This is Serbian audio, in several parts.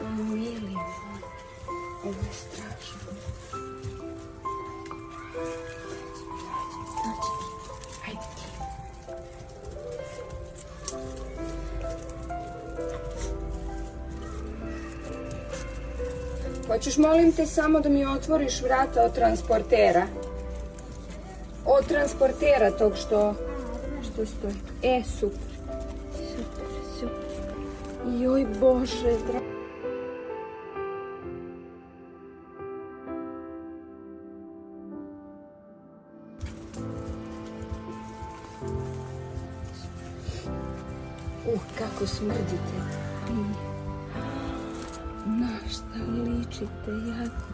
Mili moj, ovo je strašno. Hajde. Hoćeš, molim te, samo da mi otvoriš vrata od transportera? Od transportera tog što stoji. Super. Joj, Bože, drago. Kako smrdite. Na šta ličite, jako.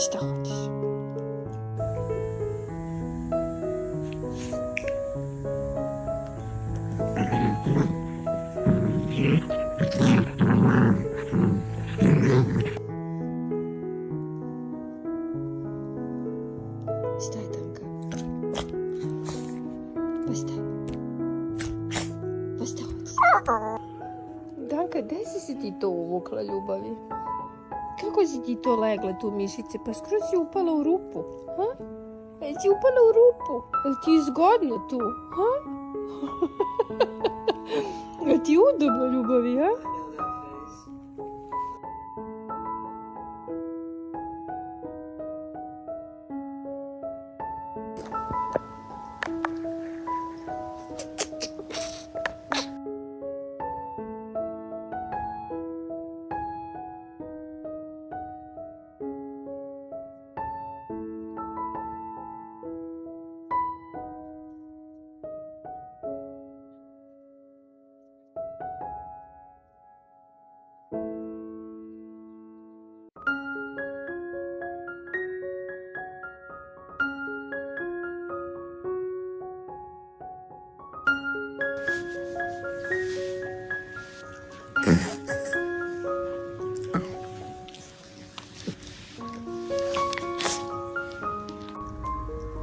Šta hoćeš? Šta je Danka? Pa šta? Pa šta hoćeš? Danka, gde si ti to uvukla, ljubavi? Kako si ti to legla tu, mišice? Pa skroz si upala u rupu, ha? Si upala u rupu? Je ti je zgodno tu, ha? Je ti udobno, ljubavi, ha?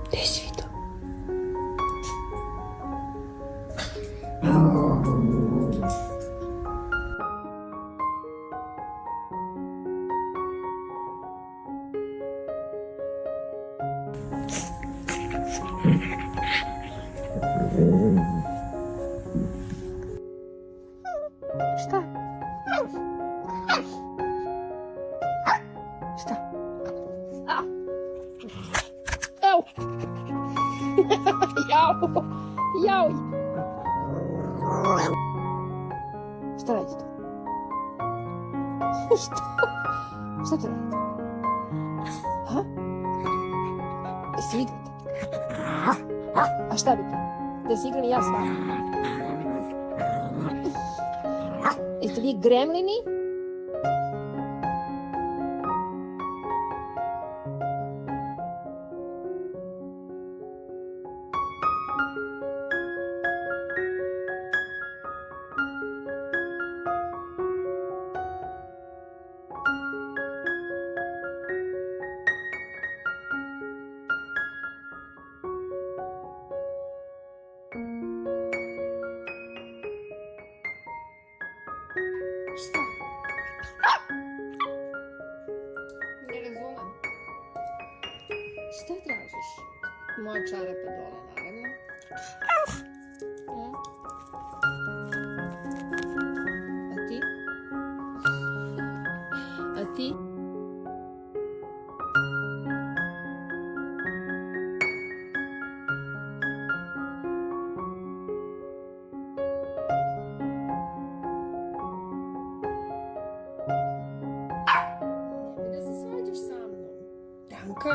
Gde si vi to? Šta? Šta? Au! Jau! Jau! Šta radite? Šta? Šta to radite? Ha? Se igrate? A šta bi to? Da se igram i ja s vama? Jeste vi gremlini? Šta? Ne razumem. Šta tražiš? Moja čarapa dole, naravno. A ti? A ti? Da se svađaš sa mnom. Danka?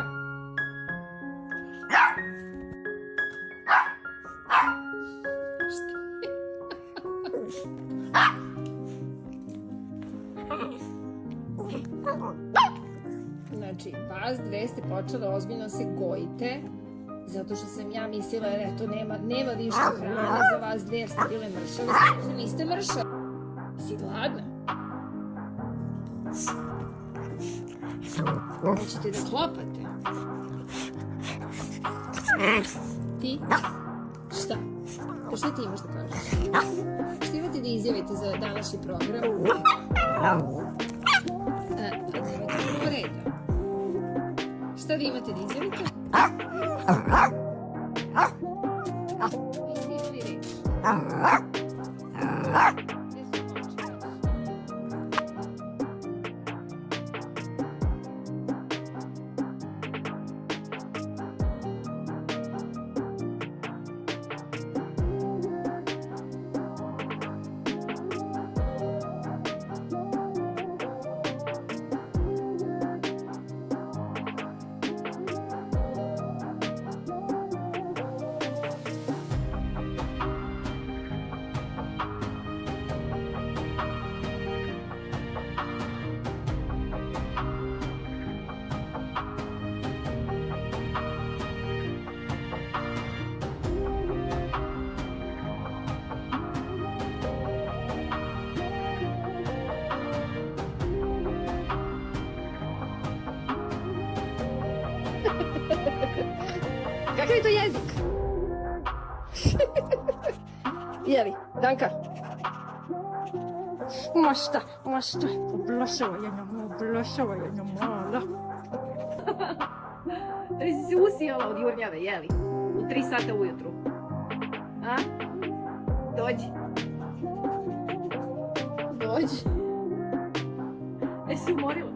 Znači, vas dve ste počele ozbiljno se gojite, zato što sam ja mislila, eto, nema više hrane za vas dve, jer ste bile mršave, što niste mršave. Si gladna? Hoćete da klopate? Ti? Šta? Pa šta ti imaš da kažeš? Šta imate da izjavite za današnji program? Pa nemojte prvo reda. Šta vi imate da izjavite? Niste imali reč. Kakav je to jezik? Jeli, Danka? Ma šta, oblašava jedna mala. Si se usijala od jurnjave, jeli? U 3 sata ujutru. A? Dođi. Dođi. Si umorila?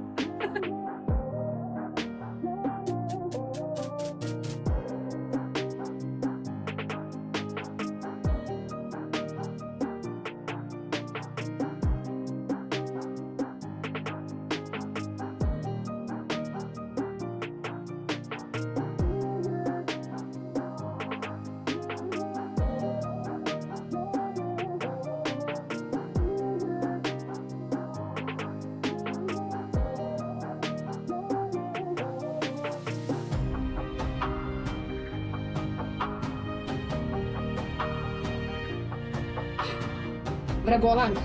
Vragolanka.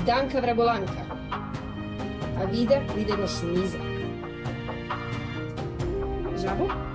Danka Vragolanka. A vide, vide još niza. Žabo?